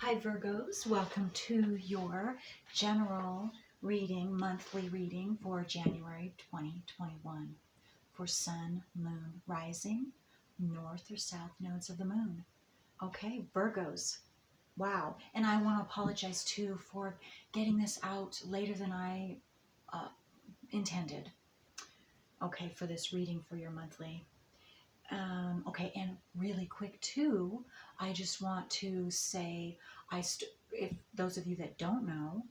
Hi Virgos, welcome to your general reading, monthly reading for January 2021 for Sun, Moon, Rising, North or South nodes of the Moon. Okay, Virgos, wow. And I want to apologize too for getting this out later than I intended. Okay, for this reading for your monthly. Okay, and really quick too, I just want to say, if those of you that don't know,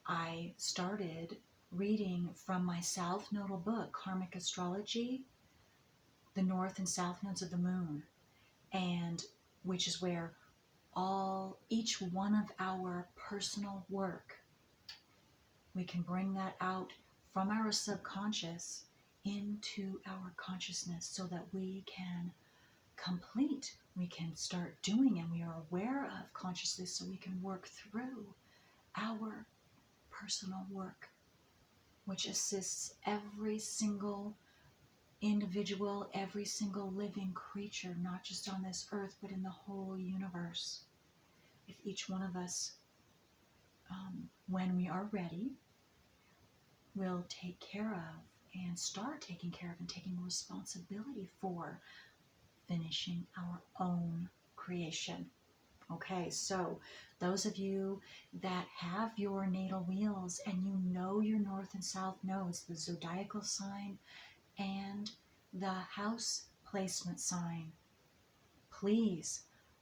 I started reading from my South Nodal book, Karmic Astrology, the North and South Nodes of the Moon, and which is where each one of our personal work, we can bring that out from our subconscious into our consciousness so that we can we can start doing, and we are aware of consciously, so we can work through our personal work, which assists every single individual, every single living creature, not just on this earth, but in the whole universe. If each one of us, when we are ready, will take care of and start taking care of and taking responsibility for finishing our own creation. Okay, so those of you that have your natal wheels and you know your north and south nodes, the zodiacal sign and the house placement sign, please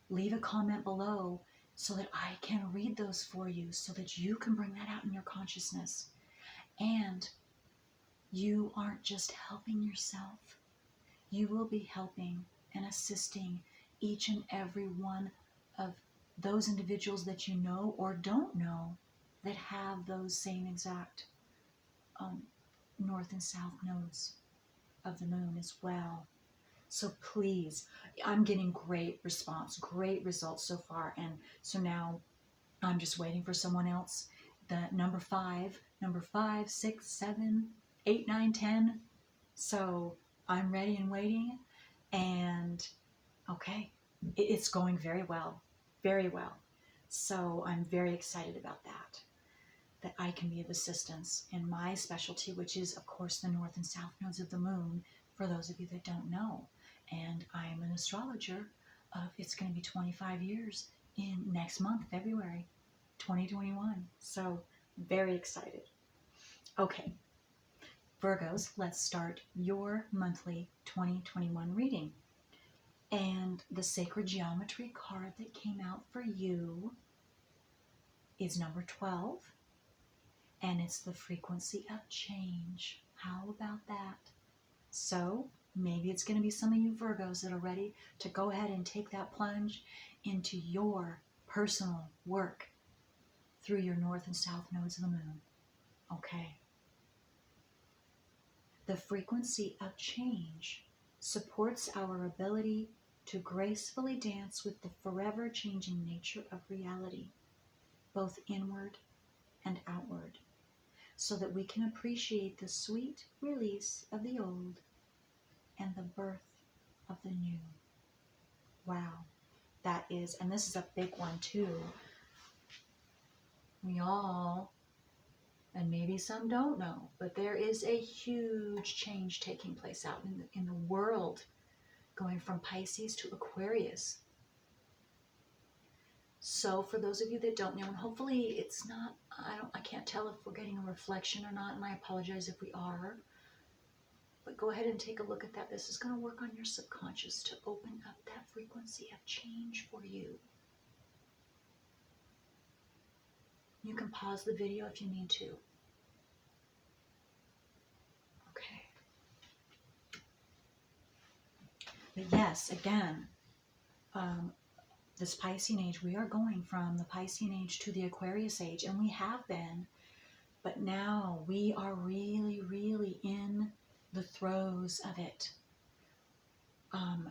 leave a comment below so that I can read those for you, so that you can bring that out in your consciousness. And you aren't just helping yourself, you will be helping and assisting each and every one of those individuals that you know or don't know that have those same exact north and south nodes of the moon as well. So please, I'm getting great response, great results so far. And so now I'm just waiting for someone else. The number 5, 6, 7, 8, 9, 10. So I'm ready and waiting. And okay, it's going very well, very well. So I'm very excited about that I can be of assistance in my specialty, which is, of course, the north and south nodes of the moon, for those of you that don't know. And I'm an astrologer it's going to be 25 years in next month, February 2021. So very excited. Okay, Virgos, let's start your monthly 2021 reading. And the sacred geometry card that came out for you is number 12. And it's the frequency of change. How about that? So maybe it's going to be some of you Virgos that are ready to go ahead and take that plunge into your personal work through your north and south nodes of the moon. Okay. The frequency of change supports our ability to gracefully dance with the forever changing nature of reality, both inward and outward, so that we can appreciate the sweet release of the old and the birth of the new. Wow, that is, and this is a big one too. We all, and maybe some don't know, but there is a huge change taking place out in the world, going from Pisces to Aquarius. So for those of you that don't know, and hopefully it's not, I can't tell if we're getting a reflection or not, and I apologize if we are, but go ahead and take a look at that. This is going to work on your subconscious to open up that frequency of change for you. You can pause the video if you need to. Okay. But yes, again, this Piscean age, we are going from the Piscean age to the Aquarius age, and we have been, but now we are really, really in the throes of it,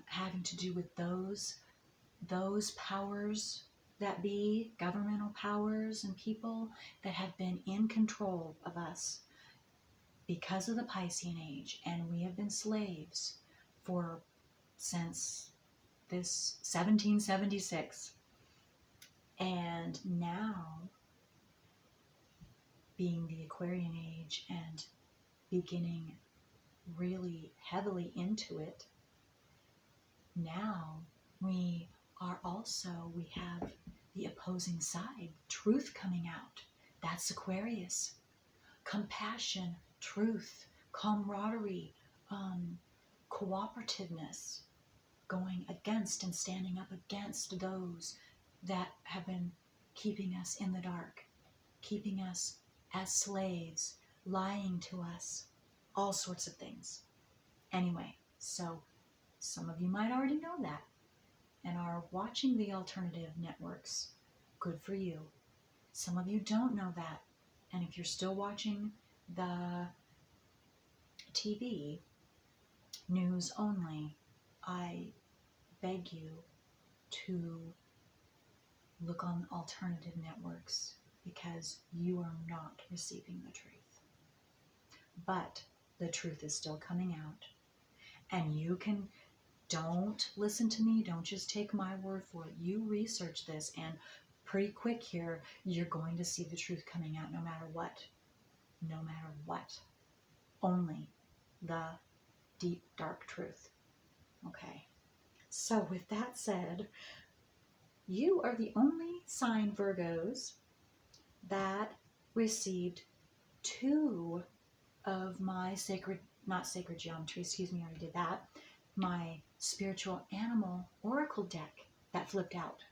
having to do with those powers that be, governmental powers and people that have been in control of us because of the Piscean age, and we have been slaves since this 1776. And now, being the Aquarian age and beginning really heavily into it, now we have the opposing side, truth coming out. That's Aquarius. Compassion, truth, camaraderie, cooperativeness, going against and standing up against those that have been keeping us in the dark, keeping us as slaves, lying to us, all sorts of things. Anyway, so some of you might already know that and are watching the alternative networks. Good for you. Some of you don't know that. And if you're still watching the TV, news only, I beg you to look on alternative networks because you are not receiving the truth. But the truth is still coming out. And you can, don't listen to me, don't just take my word for it. You research this, and pretty quick here, you're going to see the truth coming out no matter what. No matter what. Only the deep, dark truth. Okay. So with that said, you are the only sign, Virgos, that received 2 of my not sacred geometry, excuse me, I already did that, my spiritual animal oracle deck that flipped out.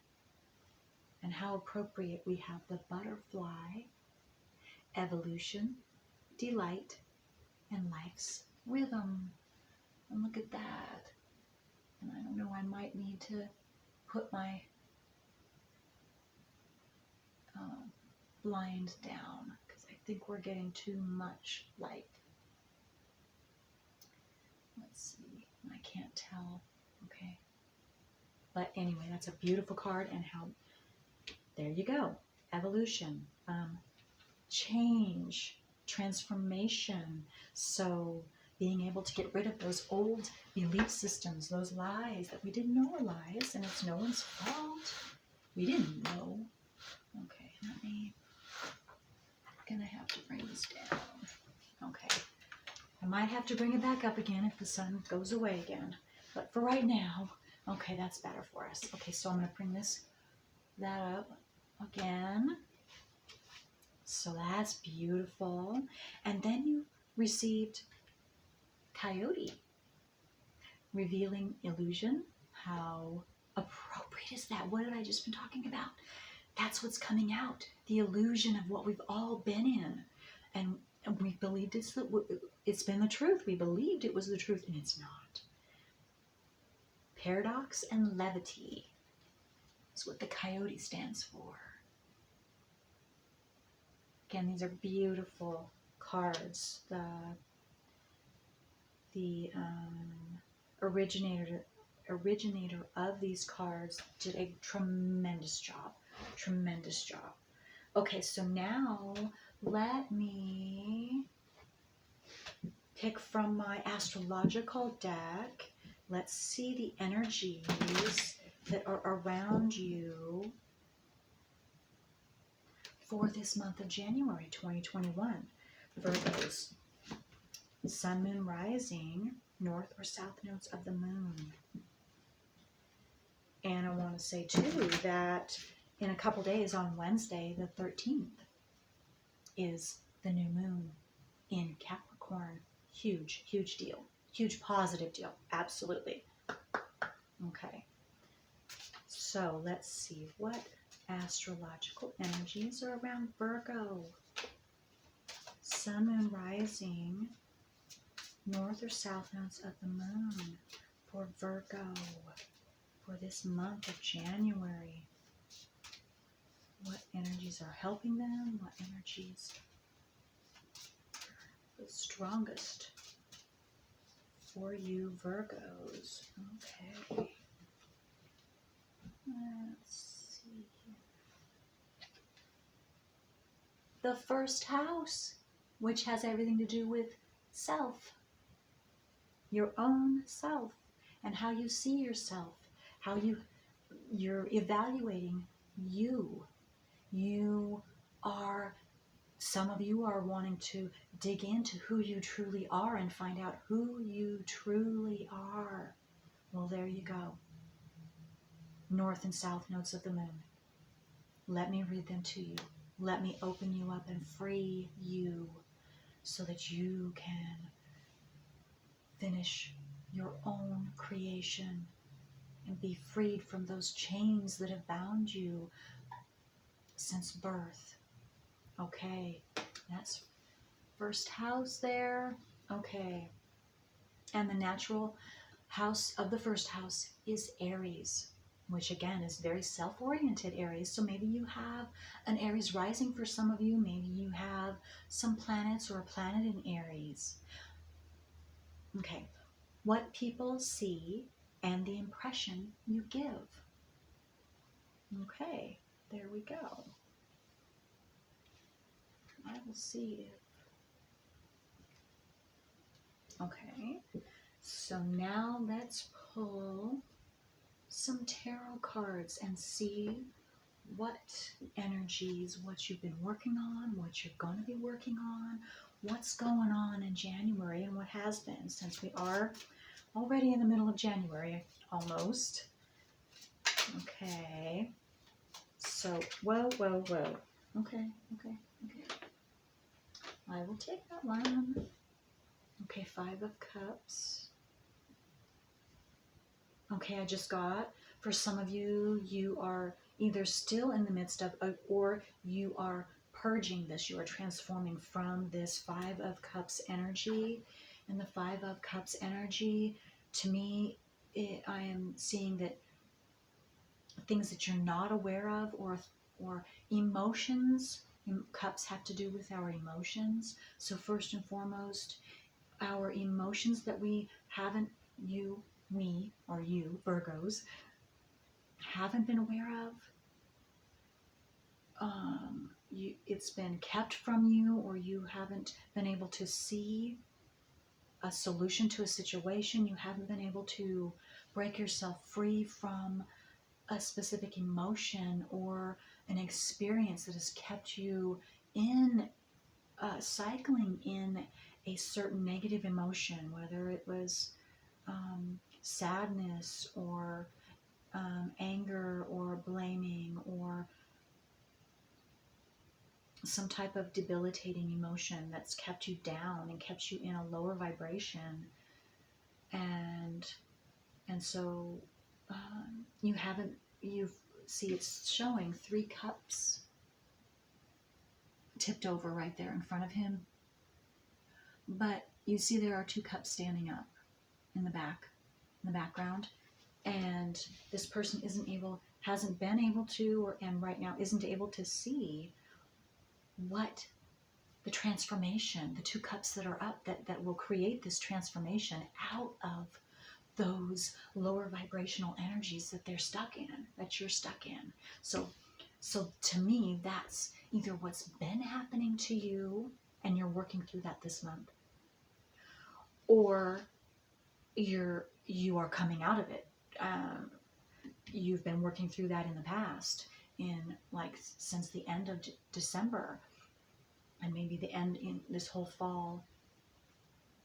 And how appropriate, we have the butterfly, evolution, delight, and life's rhythm. And look at that. And I don't know, I might need to put my blind down because I think we're getting too much light. Let's see, I can't tell. Okay. But anyway, that's a beautiful card, and how, there you go. Evolution, change, transformation. So being able to get rid of those old belief systems, those lies that we didn't know were lies, and it's no one's fault. We didn't know. Okay, I'm gonna have to bring this down. Okay. I might have to bring it back up again if the sun goes away again. But for right now, okay, that's better for us. Okay, so I'm going to bring that up again. So that's beautiful. And then you received Coyote, revealing illusion. How appropriate is that? What had I just been talking about? That's what's coming out. The illusion of what we've all been in. And we believed it's been the truth. We believed it was the truth, and it's not. Paradox and levity is what the Coyote stands for. Again, these are beautiful cards. The originator of these cards did a tremendous job. Tremendous job. Okay, so now let me pick from my astrological deck. Let's see the energies that are around you for this month of January 2021. Virgos, sun, moon, rising, north or south nodes of the moon. And I want to say too that in a couple days, on Wednesday the 13th, is the new moon in Capricorn. Huge, huge deal. Huge positive deal. Absolutely. Okay. So let's see what astrological energies are around Virgo. Sun, moon, rising, north or south nodes of the moon for Virgo for this month of January. What energies are helping them? What energies are the strongest for you, Virgos? Okay. Let's see here. The first house, which has everything to do with self. Your own self and how you see yourself, how you're evaluating you. You are, some of you are wanting to dig into who you truly are and find out who you truly are. Well, there you go. North and south nodes of the moon. Let me read them to you. Let me open you up and free you so that you can finish your own creation and be freed from those chains that have bound you since birth. Okay, that's first house there. Okay, and the natural house of the first house is Aries, which again is very self-oriented Aries. So maybe you have an Aries rising for some of you. Maybe you have some planets or a planet in Aries. Okay, what people see and the impression you give. Okay, there we go. I will see if... Okay, so now let's pull some tarot cards and see what energies, what you've been working on, what you're going to be working on, what's going on in January and what has been, since we are already in the middle of January, almost. Okay, so, whoa. Okay. I will take that one. Okay, 5 of Cups. Okay, I just got, for some of you, you are either still in the midst of, or you are purging this, you are transforming from this 5 of Cups energy. And the 5 of Cups energy, to me, I am seeing that things that you're not aware of, or emotions. Cups have to do with our emotions. So first and foremost, our emotions that we haven't, you, me, or you, Virgos, haven't been aware of. It's been kept from you, or you haven't been able to see a solution to a situation. You haven't been able to break yourself free from a specific emotion or an experience that has kept you in cycling in a certain negative emotion, whether it was sadness or anger or blaming or some type of debilitating emotion that's kept you down and kept you in a lower vibration. And so you see it's showing 3 cups tipped over right there in front of him. But you see there are 2 cups standing up in the background. And this person hasn't been able to, and right now isn't able to see what the transformation, the 2 cups that are up, that will create this transformation out of those lower vibrational energies that they're stuck in, that you're stuck in. So to me, that's either what's been happening to you and you're working through that this month, or you are coming out of it. You've been working through that in the past, since the end of December, and maybe the end in this whole fall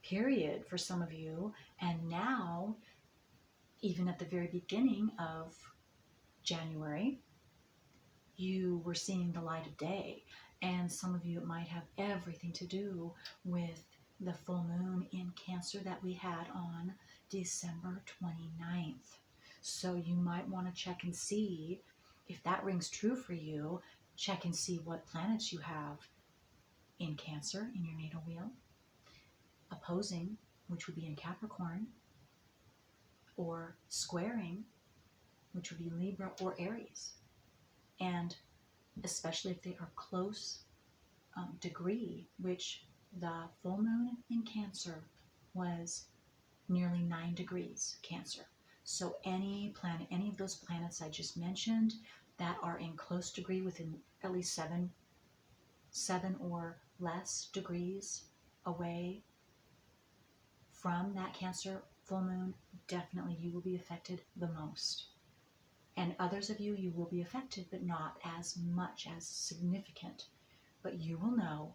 period for some of you. And now, even at the very beginning of January, you were seeing the light of day. And some of you, it might have everything to do with the full moon in Cancer that we had on December 29th. So you might want to check and see if that rings true for you. Check and see what planets you have in Cancer in your natal wheel, opposing, which would be in Capricorn, or squaring, which would be Libra or Aries. And especially if they are close degree, which the full moon in Cancer was nearly 9 degrees Cancer. So any planet, any of those planets I just mentioned that are in close degree, within at least 7 or less degrees away from that Cancer full moon, definitely you will be affected the most. And others of you, you will be affected, but not as much as significant. But you will know,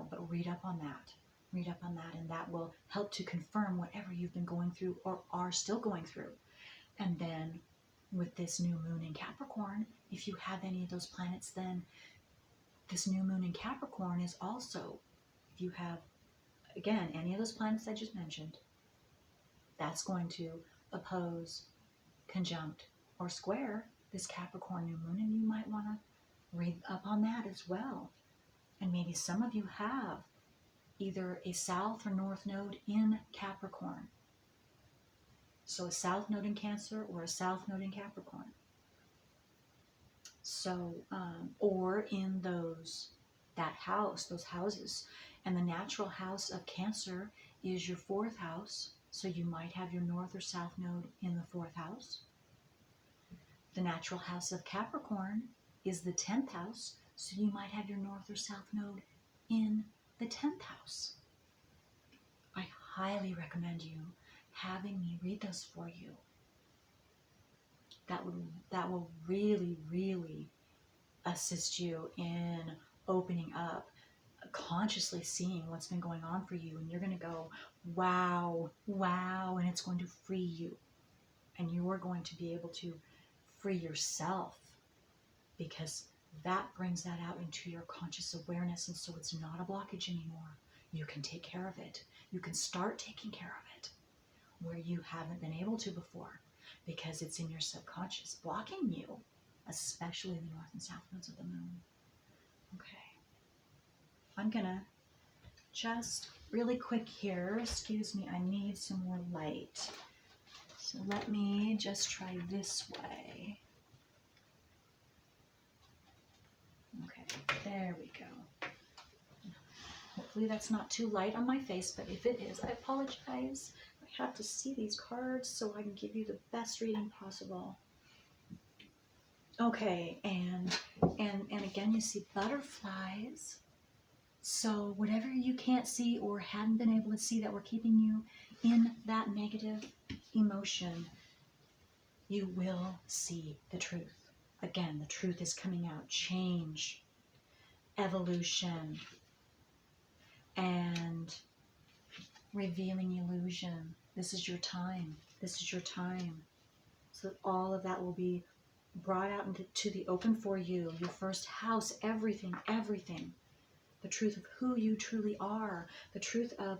but read up on that. Read up on that, and that will help to confirm whatever you've been going through or are still going through. And then with this new moon in Capricorn, if you have any of those planets, then this new moon in Capricorn is also, if you have, again, any of those planets I just mentioned, that's going to oppose, conjunct, or square this Capricorn new moon, and you might want to read up on that as well. And maybe some of you have either a south or north node in Capricorn. So a south node in Cancer or a south node in Capricorn. So, or in those houses. And the natural house of Cancer is your 4th house. So you might have your north or south node in the 4th house. The natural house of Capricorn is the 10th house. So you might have your north or south node in the 10th house. I highly recommend you having me read those for you. That will really, really assist you in opening up, consciously seeing what's been going on for you, and you're going to go, wow, and it's going to free you, and you are going to be able to free yourself, because that brings that out into your conscious awareness, and so it's not a blockage anymore. You can take care of it. You can start taking care of it where you haven't been able to before, because it's in your subconscious blocking you, especially the north and south nodes of the moon. Okay. I'm gonna just really quick here, excuse me, I need some more light. So let me just try this way. Okay, there we go. Hopefully that's not too light on my face, but if it is, I apologize. I have to see these cards so I can give you the best reading possible. Okay, and again, you see butterflies. So whatever you can't see or hadn't been able to see that were keeping you in that negative emotion, you will see the truth. Again, the truth is coming out. Change, evolution, and revealing illusion. This is your time. This is your time. So that all of that will be brought out into the open for you. Your first house, everything. The truth of who you truly are. The truth of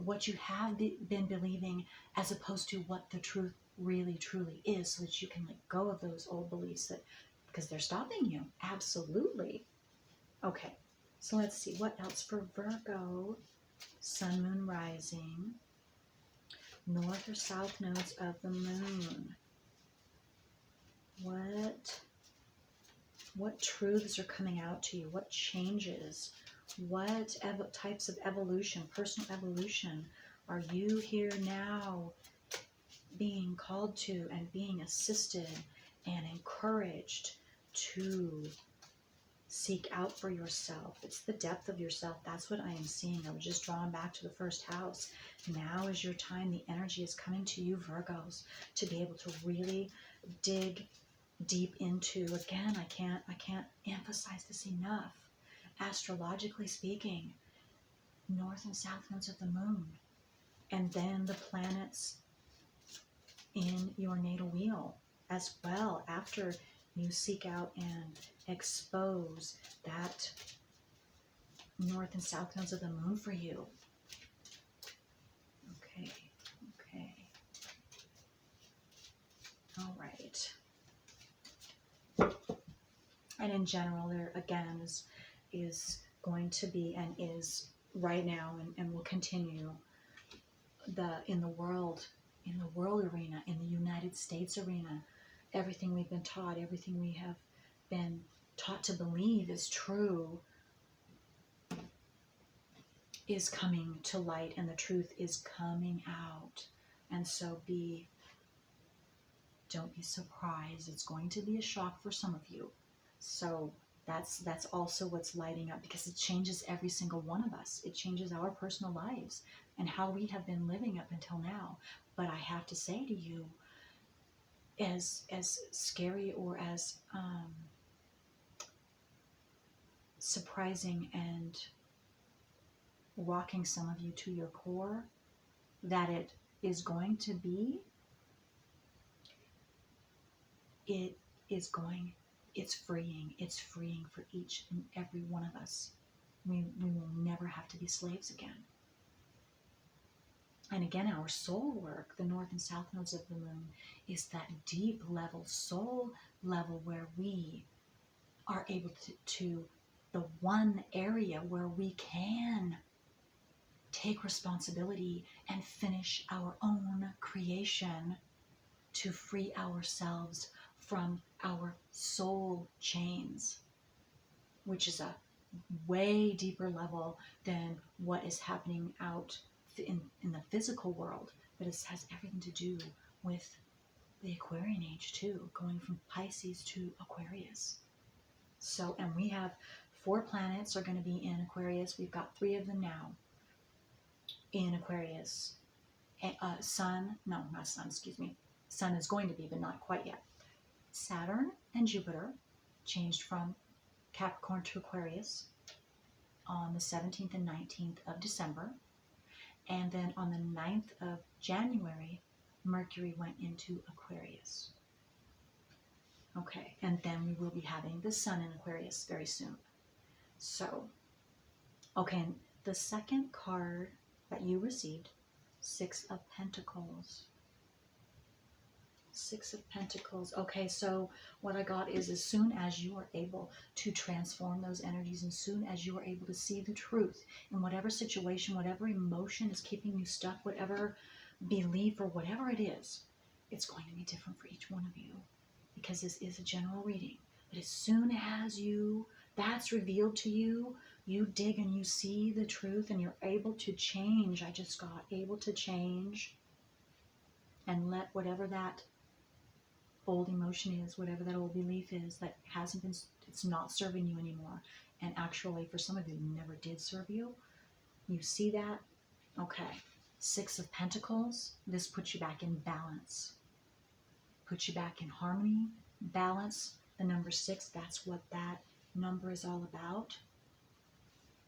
what you have been believing, as opposed to what the truth really truly is, so that you can let go of those old beliefs, that because they're stopping you. Absolutely. Okay, so let's see what else for Virgo. Sun, moon, rising, north or south nodes of the moon. What truths are coming out to you? What changes? What types of evolution, personal evolution, are you here now being called to and being assisted and encouraged to seek out for yourself? It's the depth of yourself. That's what I am seeing. I was just drawn back to the first house. Now is your time. The energy is coming to you, Virgos, to be able to really dig deep into, again, I can't emphasize this enough. Astrologically speaking, north and south nodes of the moon, and then the planets in your natal wheel as well, after you seek out and expose that north and south nodes of the moon for you. Okay. All right. And in general, there again is going to be, and is right now, and will continue, in the world arena, in the United States arena, everything we've been taught, everything we have been taught to believe is true, is coming to light, and the truth is coming out. And so don't be surprised. It's going to be a shock for some of you. So that's also what's lighting up, because it changes every single one of us. It changes our personal lives and how we have been living up until now. But I have to say to you, as scary or as surprising and rocking some of you to your core that it is going to be, it's freeing. It's freeing for each and every one of us. We will never have to be slaves again. And again, our soul work, the north and south nodes of the moon, is that deep level, soul level, where we are able to the one area where we can take responsibility and finish our own creation to free ourselves from our soul chains, which is a way deeper level than what is happening out in the physical world, but it has everything to do with the Aquarian age too, going from Pisces to Aquarius. So, and we have 4 planets are going to be in Aquarius. We've got 3 of them now in Aquarius. Sun is going to be, but not quite yet. Saturn and Jupiter changed from Capricorn to Aquarius on the 17th and 19th of December. And then on the 9th of January, Mercury went into Aquarius. Okay, and then we will be having the Sun in Aquarius very soon. So, okay, the second card that you received, 6 of Pentacles. 6 of Pentacles. Okay, so what I got is, as soon as you are able to transform those energies, and soon as you are able to see the truth in whatever situation, whatever emotion is keeping you stuck, whatever belief or whatever it is, it's going to be different for each one of you, because this is a general reading. But as soon as that's revealed to you, you dig and you see the truth and you're able to change. I just got able to change and let whatever that old emotion is, whatever that old belief is that hasn't been, it's not serving you anymore. And actually, for some of you, never did serve you. You see that? Okay. 6 of Pentacles. This puts you back in balance. Puts you back in harmony, balance. The number 6, that's what that number is all about.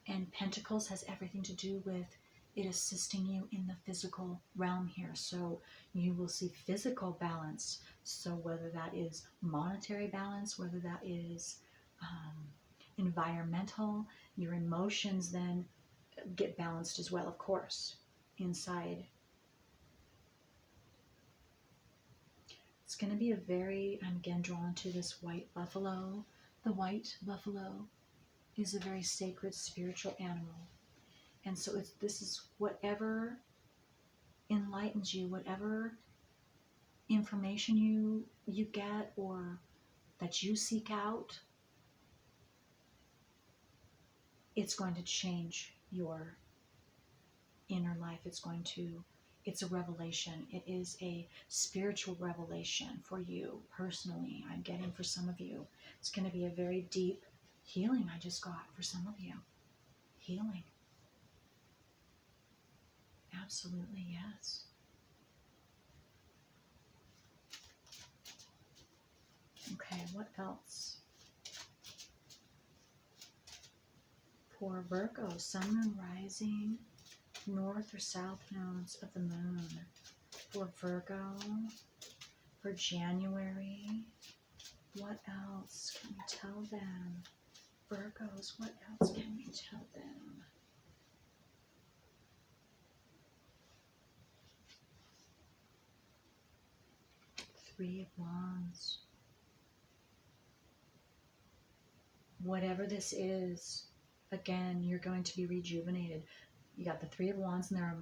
And Pentacles has everything to do with it assisting you in the physical realm here. So you will see physical balance. So whether that is monetary balance, whether that is environmental, your emotions then get balanced as well, of course, inside. It's going to be a very, I'm again drawn to this white buffalo. The white buffalo is a very sacred spiritual animal. And so this is whatever enlightens you, whatever information you get or that you seek out, it's going to change your inner life. It's a revelation. It is a spiritual revelation for you personally. I'm getting for some of you. It's going to be a very deep healing I just got for some of you. Healing. Absolutely, yes. Okay, what else? For Virgo, Sun, Moon, Rising, North or South nodes of the Moon. For Virgo, for January, what else can we tell them? Virgos, what else can we tell them? Three of Wands. Whatever this is, again, you're going to be rejuvenated. You got the Three of Wands, and there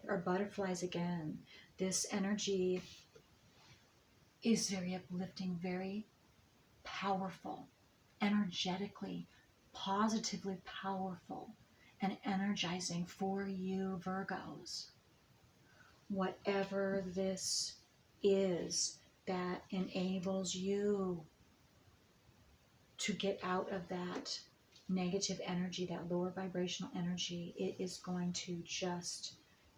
are butterflies again. This energy is very uplifting, very powerful, energetically, positively powerful, and energizing for you, Virgos. Whatever this is that enables you to get out of that negative energy, that lower vibrational energy, it is going to just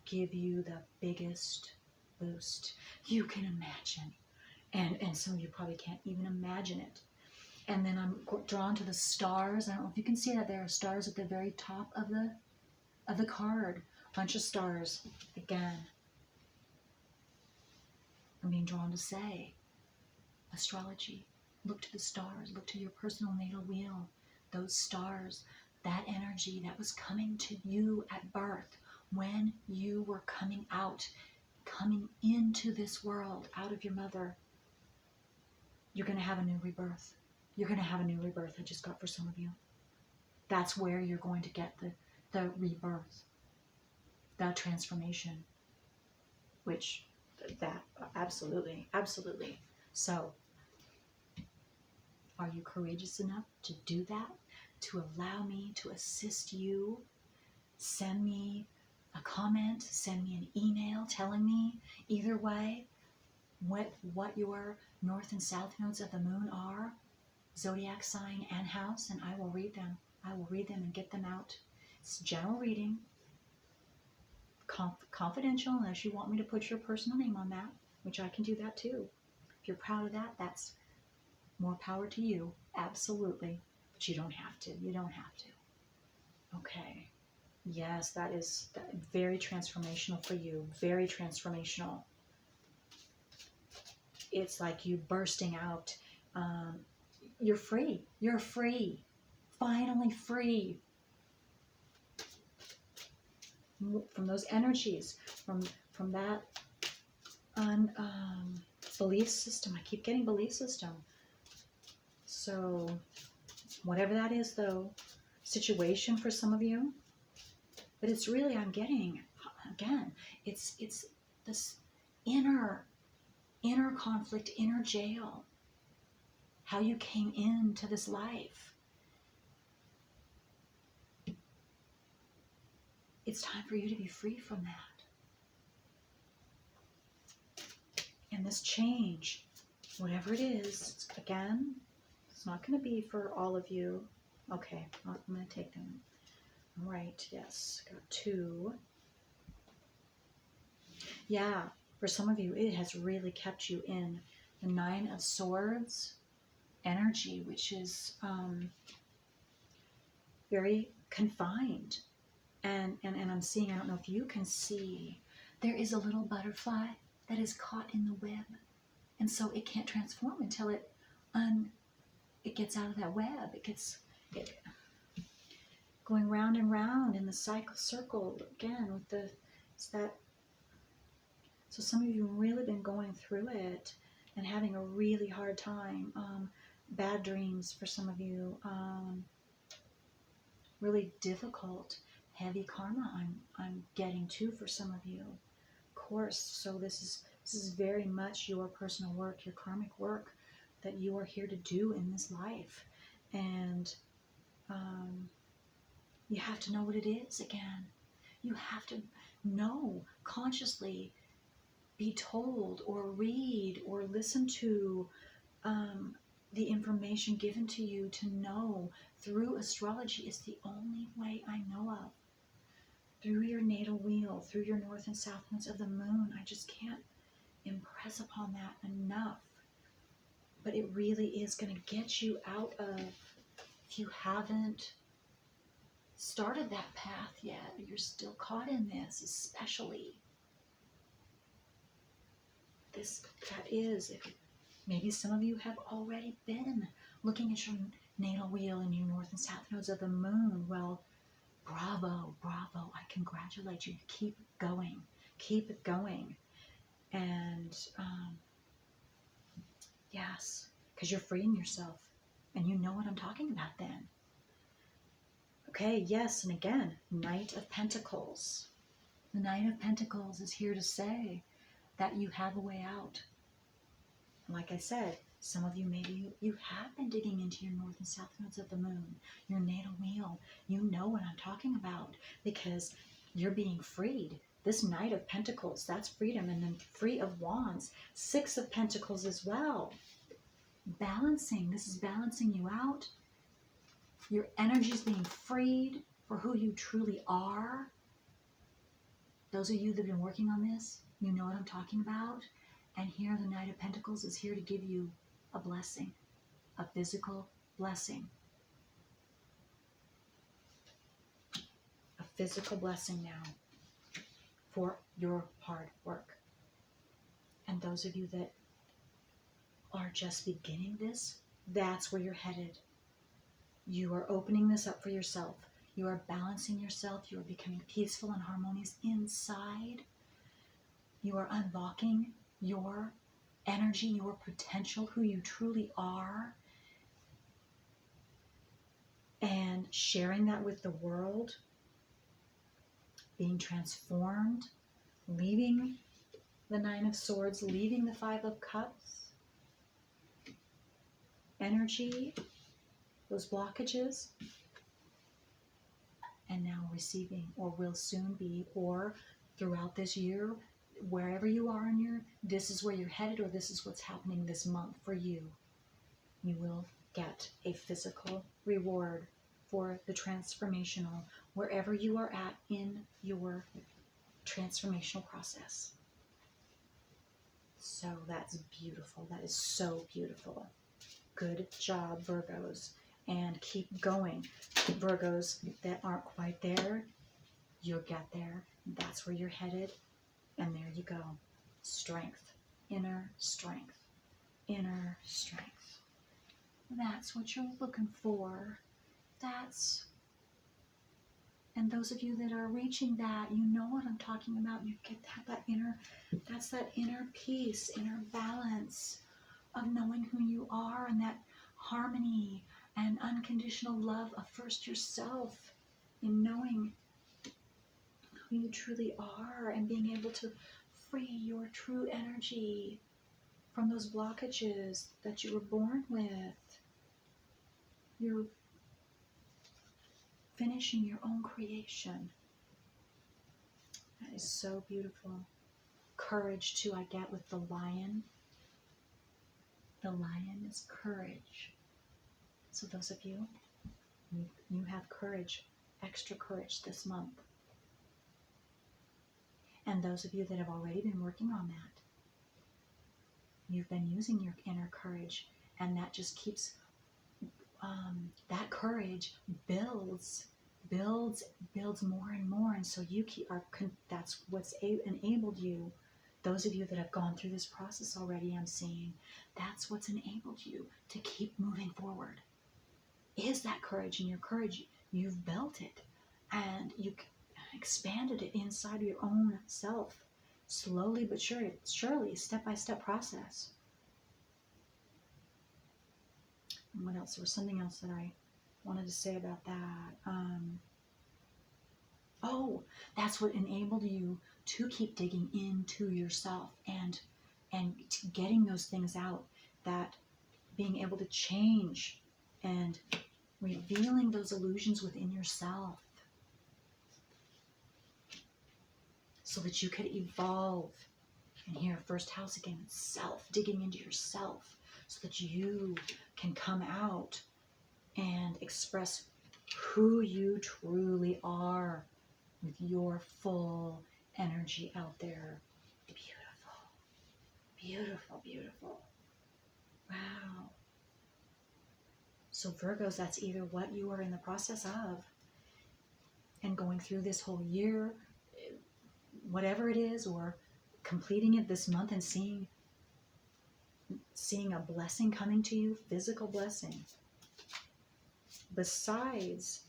give you the biggest boost you can imagine. And some of you probably can't even imagine it. And then I'm drawn to the stars. I don't know if you can see that there are stars at the very top of the card. Bunch of stars. Again, I'm being drawn to say, astrology, look to the stars, look to your personal natal wheel. Those stars, that energy that was coming to you at birth, when you were coming out, coming into this world, out of your mother, you're going to have a new rebirth. You're going to have a new rebirth. I just got for some of you. That's where you're going to get the rebirth, the transformation, which that absolutely, absolutely. So, are you courageous enough to do that? To allow me to assist you? Send me a comment, send me an email telling me either way what your north and south nodes of the moon are, zodiac sign and house, and I will read them. I will read them and get them out. It's general reading, confidential, unless you want me to put your personal name on that, which I can do that too. If you're proud of that, that's more power to you, absolutely. But you don't have to. You don't have to. Okay. Yes, that is very transformational for you. Very transformational. It's like you bursting out. You're free. You're free. Finally free. From those energies, from that belief system. I keep getting belief system. So whatever that is, though, situation for some of you, but it's really, I'm getting, again, it's this inner conflict, inner jail, how you came into this life. It's time for you to be free from that. And this change, whatever it is, again, it's not going to be for all of you. Okay, I'm going to take them. All right, yes, got 2. Yeah, for some of you, it has really kept you in the 9 of Swords energy, which is very confined. And I'm seeing, I don't know if you can see, there is a little butterfly that is caught in the web. And so it can't transform until it gets out of that web. It going round and round in the circle again with so some of you have really been going through it and having a really hard time. Bad dreams for some of you. Really difficult, heavy karma I'm getting too for some of you. Of course, so this is very much your personal work, your karmic work that you are here to do in this life. And you have to know what it is again. You have to know, consciously be told or read or listen to the information given to you to know through astrology is the only way I know of. Through your natal wheel, through your north and south nodes of the moon. I just can't impress upon that enough. But it really is going to get you out of, if you haven't started that path yet, you're still caught in this, especially. That is, maybe some of you have already been looking at your natal wheel and your north and south nodes of the moon. Well, bravo, bravo. I congratulate you. Keep going. Keep it going. And yes, because you're freeing yourself. And you know what I'm talking about then. Okay, yes, and again, Knight of Pentacles. The Knight of Pentacles is here to say that you have a way out. Like I said, some of you, maybe you have been digging into your north and south nodes of the moon, your natal wheel. You know what I'm talking about because you're being freed. This Knight of Pentacles, that's freedom. And then free of Wands, 6 of Pentacles as well. Balancing, this is balancing you out. Your energy is being freed for who you truly are. Those of you that have been working on this, you know what I'm talking about. And here the Knight of Pentacles is here to give you a blessing, a physical blessing. A physical blessing now for your hard work. And those of you that are just beginning this, that's where you're headed. You are opening this up for yourself. You are balancing yourself. You are becoming peaceful and harmonious inside. You are unlocking your energy, your potential, who you truly are, and sharing that with the world, being transformed, leaving the Nine of Swords, leaving the Five of Cups, energy, those blockages, and now receiving, or will soon be, or throughout this year, wherever you are in your, this is where you're headed, or this is what's happening this month for you. You will get a physical reward for the transformational, wherever you are at in your transformational process. So that's beautiful. That is so beautiful. Good job, Virgos. And keep going. Virgos that aren't quite there, you'll get there. That's where you're headed. And there you go. Strength. Inner strength. Inner strength. That's what you're looking for. And those of you that are reaching that, you know what I'm talking about. You get that's that inner peace, inner balance of knowing who you are, and that harmony and unconditional love of first yourself, in knowing who you truly are and being able to free your true energy from those blockages that you were born with. You're finishing your own creation. That is so beautiful. Courage too, I get with the lion. The lion is courage. So those of you, you have courage, extra courage this month. And those of you that have already been working on that, you've been using your inner courage, and that just keeps, that courage builds more and more. And so you that's what's enabled you. Those of you that have gone through this process already, I'm seeing, that's what's enabled you to keep moving forward. Is that courage, and your courage, you've built it, and you expanded it inside your own self, slowly but surely, step-by-step process. And what else? There was something else that I wanted to say about that. That's what enabled you to keep digging into yourself and getting those things out, that being able to change and revealing those illusions within yourself so that you could evolve. And here, first house again, self, digging into yourself so that you can come out and express who you truly are with your full energy out there. Beautiful, beautiful, beautiful. Wow. So Virgos, that's either what you are in the process of and going through this whole year, whatever it is, or completing it this month and seeing a blessing coming to you, physical blessing, besides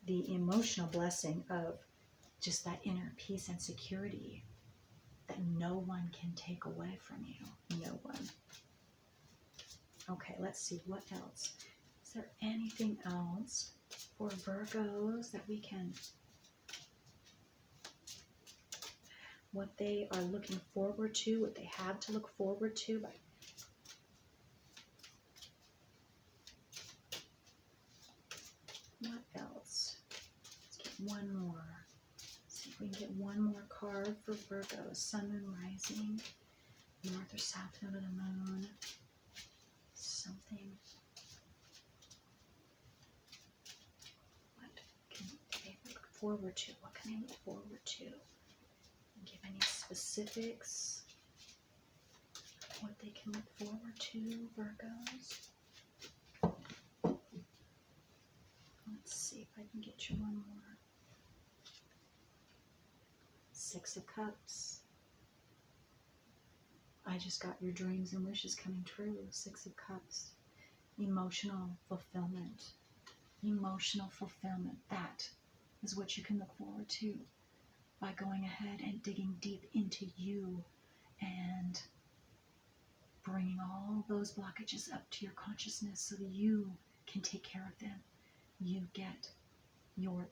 the emotional blessing of just that inner peace and security that no one can take away from you. No one. Okay, let's see, what else? Is there anything else for Virgos that we can, what they are looking forward to, what they have to look forward to? What else? Let's get one more. See if we can get one more card for Virgos. Sun, Moon, Rising, North or South Node of the Moon. Something. What can they look forward to? What can they look forward to? Give any specifics. what they can look forward to, Virgos. Let's see if I can get you one more. Six of Cups. I just got your dreams and wishes coming true. Six of Cups. Emotional fulfillment. Emotional fulfillment. That is what you can look forward to by going ahead and digging deep into you and bringing all those blockages up to your consciousness so that you can take care of them. You get your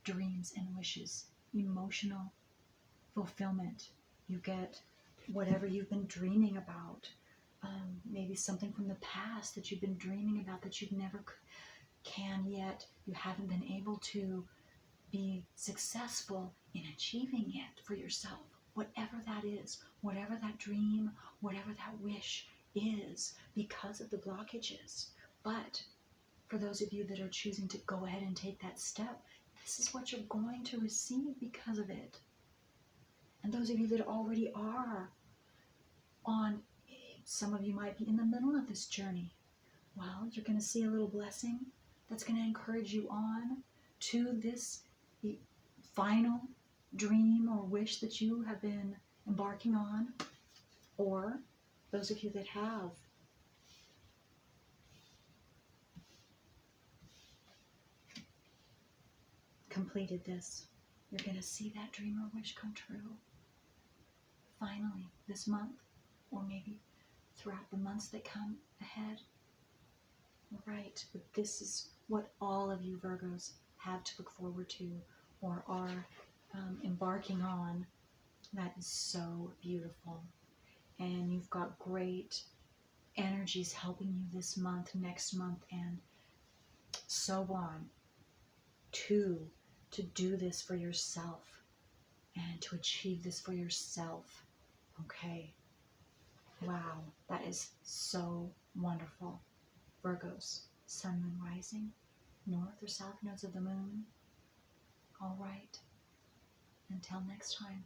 dreams and wishes. Emotional fulfillment. You get whatever you've been dreaming about. Maybe something from the past that you've been dreaming about that you never can yet. You haven't been able to be successful in achieving it for yourself. Whatever that is, whatever that dream, whatever that wish is, because of the blockages. But for those of you that are choosing to go ahead and take that step, this is what you're going to receive because of it. And those of you that already are on, some of you might be in the middle of this journey. Well, you're going to see a little blessing that's going to encourage you on to this final dream or wish that you have been embarking on. Or those of you that have completed this, you're going to see that dream or wish come true. Finally, this month, or maybe throughout the months that come ahead. Right, but this is what all of you Virgos have to look forward to or are embarking on. That is so beautiful. And you've got great energies helping you this month, next month, and so on to do this for yourself and to achieve this for yourself. Okay. Wow, that is so wonderful. Virgos, sun, moon, rising, north or south nodes of the moon. All right. Until next time.